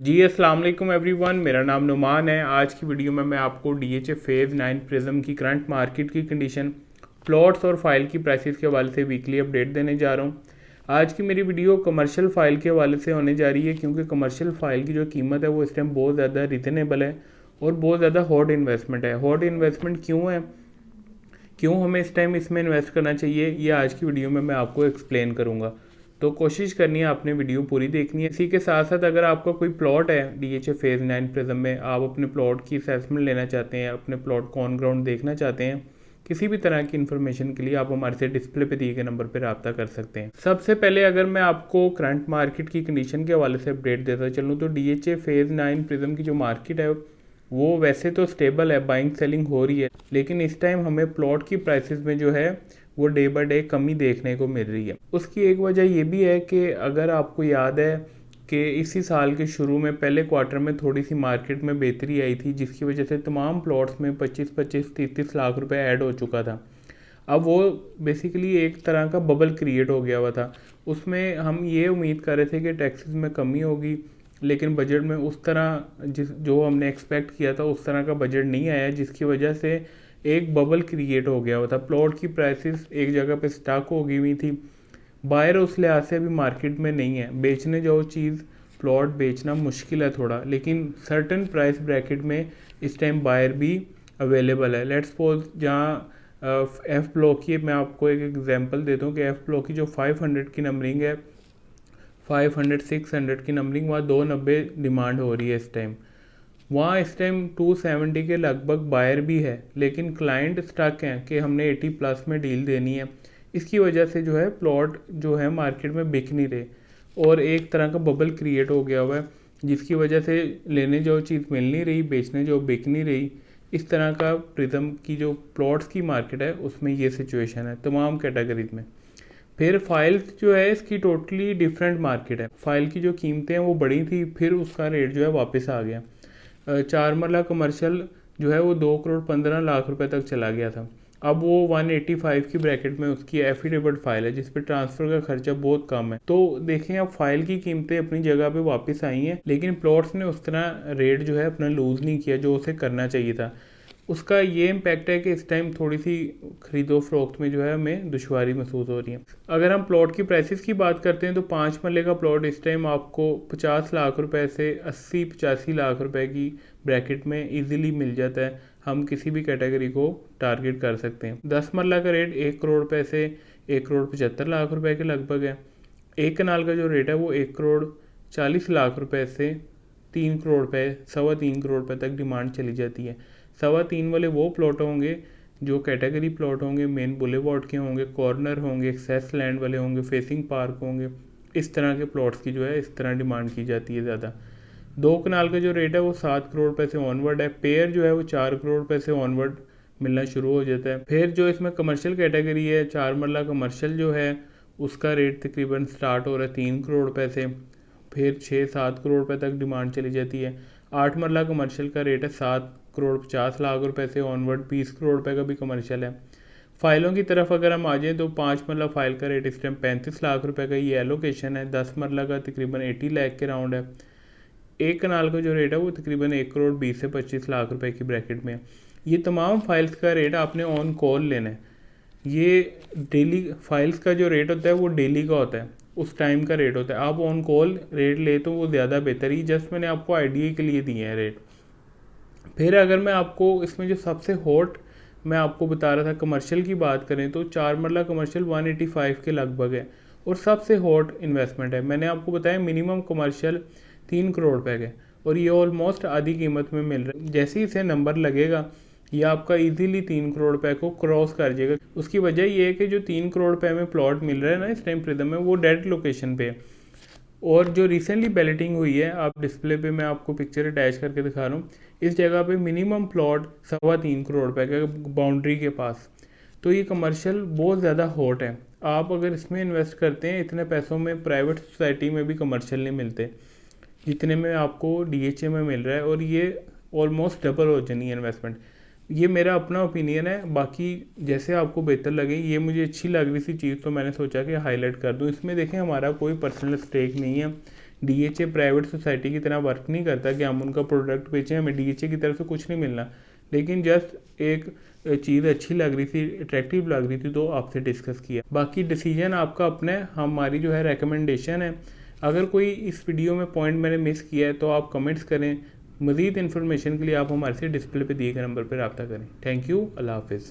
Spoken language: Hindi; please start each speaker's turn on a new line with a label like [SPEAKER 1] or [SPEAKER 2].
[SPEAKER 1] जी अस्सलाम वालेकुम एवरीवन, मेरा नाम नुमान है। आज की वीडियो में मैं आपको डीएचए फेज़ 9 प्रिज्म की करंट मार्केट की कंडीशन, प्लॉट्स और फाइल की प्राइसेस के हवाले से वीकली अपडेट देने जा रहा हूँ। आज की मेरी वीडियो कमर्शियल फ़ाइल के हवाले से होने जा रही है, क्योंकि कमर्शियल फ़ाइल की जो कीमत है वो इस टाइम बहुत ज़्यादा रिजनेबल है और बहुत ज़्यादा हॉट इन्वेस्टमेंट है। हॉट इन्वेस्टमेंट क्यों है, क्यों हमें इस टाइम इसमें इन्वेस्ट करना चाहिए, ये आज की वीडियो में मैं आपको एक्सप्लेन करूँगा। तो कोशिश करनी है आपने वीडियो पूरी देखनी है। इसी के साथ साथ अगर आपका कोई प्लॉट है डीएचए फेज़ 9 प्रिज्म में, आप अपने प्लॉट की असेसमेंट लेना चाहते हैं, अपने प्लॉट को ऑन ग्राउंड देखना चाहते हैं, किसी भी तरह की इन्फॉर्मेशन के लिए आप हमारे से डिस्प्ले पे दिए गए नंबर पर रब्ता कर सकते हैं। सबसे पहले अगर मैं आपको करंट मार्केट की कंडीशन के हवाले से अपडेट देता चलूँ तो डीएचए फेज़ 9 प्रिज्म की जो मार्केट है वो वैसे तो स्टेबल है, बाइंग सेलिंग हो रही है, लेकिन इस टाइम हमें प्लॉट की प्राइसेस में जो है वो डे बाय डे कमी देखने को मिल रही है। उसकी एक वजह ये भी है कि अगर आपको याद है कि इसी साल के शुरू में पहले क्वार्टर में थोड़ी सी मार्केट में बेहतरी आई थी, जिसकी वजह से तमाम प्लॉट्स में 25-25-30 लाख रुपए ऐड हो चुका था। अब वो बेसिकली एक तरह का बबल क्रिएट हो गया हुआ था। उसमें हम ये उम्मीद कर रहे थे कि टैक्सेस में कमी होगी, लेकिन बजट में उस तरह जो हमने एक्सपेक्ट किया था उस तरह का बजट नहीं आया, जिसकी वजह से एक बबल क्रिएट हो गया हुआ था। प्लॉट की प्राइसेस एक जगह पे स्टक हो गई हुई थी। बायर उस लिहाज से अभी मार्केट में नहीं है। बेचने जाओ चीज़, प्लॉट बेचना मुश्किल है थोड़ा, लेकिन सर्टन प्राइस ब्रैकेट में इस टाइम बायर भी अवेलेबल है। लेट्स सपोज जहाँ एफ ब्लॉक की मैं आपको एक एग्जांपल देता हूँ कि एफ ब्लॉक की जो 500 की नंबरिंग है, 500-600 की नंबरिंग, वहाँ 290 डिमांड हो रही है इस टाइम। वहाँ इस टाइम 270 के लगभग बायर भी है, लेकिन क्लाइंट स्टक हैं कि हमने 80 प्लस में डील देनी है। इसकी वजह से जो है प्लॉट जो है मार्केट में बिक नहीं रहे और एक तरह का बबल क्रिएट हो गया हुआ है, जिसकी वजह से लेने जो चीज़ मिल नहीं रही, बेचने जो बिक नहीं रही। इस तरह का प्रिज्म की जो प्लॉट्स की मार्केट है उसमें ये सिचुएशन है तमाम कैटेगरीज में। फिर फाइल्स जो है इसकी टोटली डिफरेंट मार्केट है। फाइल की जो कीमतें हैं वो बढ़ी थी, फिर उसका रेट जो है वापस आ गया। चार मरला कमर्शियल जो है वो 2 करोड़ 15 लाख रुपए तक चला गया था। अब वो 185 की ब्रैकेट में उसकी एफिडेविट फाइल है, जिस पे ट्रांसफर का खर्चा बहुत कम है। तो देखें अब फाइल की कीमतें अपनी जगह पे वापस आई हैं, लेकिन प्लॉट्स ने उस तरह रेट जो है अपना लूज़ नहीं किया जो उसे करना चाहिए था। उसका ये इम्पैक्ट है कि इस टाइम थोड़ी सी खरीदो फरोख्त में जो है हमें दुश्वारी महसूस हो रही है। अगर हम प्लॉट की प्राइसेस की बात करते हैं तो 5 मरले का प्लॉट इस टाइम आपको 50 लाख रुपए से 80-85 लाख रुपए की ब्रैकेट में इजीली मिल जाता है। हम किसी भी कैटेगरी को टारगेट कर सकते हैं। 10 मरला का रेट 1 करोड़ रुपए से 1 करोड़ 75 लाख रुपए के लगभग है। एक कनाल का जो रेट है वो 1 करोड़ 40 लाख रुपए से 3 करोड़ रुपए, 3.25 करोड़ रुपए तक डिमांड चली जाती है। 3.25 वाले वो प्लॉट होंगे जो कैटेगरी प्लॉट होंगे, मेन बुलेवार्ड के होंगे, कॉर्नर होंगे, एक्सेस लैंड वाले होंगे, फेसिंग पार्क होंगे। इस तरह के प्लॉट्स की जो है इस तरह डिमांड की जाती है ज़्यादा। 2 कनाल का जो रेट है वो 7 करोड़ रुपए से ऑनवर्ड है। पेयर जो है वो 4 करोड़ रुपए से ऑनवर्ड मिलना शुरू हो जाता है। फिर जो इसमें कमर्शियल कैटेगरी है, 4 मरला कमर्शियल जो है उसका रेट तकरीबन स्टार्ट हो रहा है 3 करोड़ रुपए से, फिर 6-7 करोड़ रुपए तक डिमांड चली जाती है। 8 मरला कमर्शियल का रेट है 7 करोड़ 50 लाख रुपए से ऑनवर्ड, 20 करोड़ रुपए का भी कमर्शियल है। फाइलों की तरफ अगर हम आ जाएँ तो 5 मरला फाइल का रेट इस टाइम 35 लाख रुपए का ये एलोकेशन है। 10 मरला का तकरीबन 80 लाख के राउंड है। एक कनाल का जो रेट है वो तकरीबन 1 करोड़ 20 से 25 लाख रुपए की ब्रैकेट में है। ये तमाम फाइल्स का रेट आपने ऑन कॉल लेना है। ये डेली फाइल्स का जो रेट होता है वो डेली का होता है, उस टाइम का रेट होता है। आप ऑन कॉल रेट ले तो वो ज़्यादा बेहतर ही, जस्ट मैंने आपको आइडिया के लिए दिए हैं रेट। फिर अगर मैं आपको इसमें जो सबसे हॉट मैं आपको बता रहा था कमर्शियल की बात करें तो 4 मरला कमर्शियल 185 के लगभग है और सबसे हॉट इन्वेस्टमेंट है। मैंने आपको बताया मिनिमम कमर्शियल 3 करोड़ रुपए के, और ये ऑलमोस्ट आधी कीमत में मिल रहा है। जैसे ही इसे नंबर लगेगा ये आपका इजीली 3 करोड़ रुपए को क्रॉस कर जाएगा। उसकी वजह ये है कि जो 3 करोड़ रुपए में प्लॉट मिल रहा है ना इस टाइम प्रिज्म में, वो डेड लोकेशन पे है। और जो रिसेंटली बैलेटिंग हुई है, आप डिस्प्ले पे मैं आपको पिक्चर अटैच करके दिखा रहा हूँ, इस जगह पे मिनिमम प्लॉट 3.25 करोड़ रुपए का बाउंड्री के पास। तो ये कमर्शियल बहुत ज़्यादा हॉट है। आप अगर इसमें इन्वेस्ट करते हैं इतने पैसों में प्राइवेट सोसाइटी में भी कमर्शियल नहीं मिलते जितने में आपको डीएचए में मिल रहा है, और ये ऑलमोस्ट डबल हो जानी है इन्वेस्टमेंट। ये मेरा अपना ओपिनियन है, बाकी जैसे आपको बेहतर लगे। ये मुझे अच्छी लग रही थी चीज़ तो मैंने सोचा कि हाईलाइट कर दूं। इसमें देखें हमारा कोई पर्सनल स्टेक नहीं है, डीएचए प्राइवेट सोसाइटी की तरह वर्क नहीं करता कि हम उनका प्रोडक्ट बेचें, हमें डीएचए की तरफ से कुछ नहीं मिलना, लेकिन जस्ट एक चीज़ अच्छी लग रही थी, अट्रैक्टिव लग रही थी, तो आपसे डिस्कस किया। बाकी डिसीजन आपका अपना है, हमारी जो है रिकमेंडेशन है। अगर कोई इस वीडियो में पॉइंट मैंने मिस किया है तो आप कमेंट्स करें। मज़ीद इन्फॉर्मेशन के लिए आप हमारे से डिस्प्ले पे दिए गए नंबर पर रब्ता करें। थैंक यू, अल्लाह हाफिज़।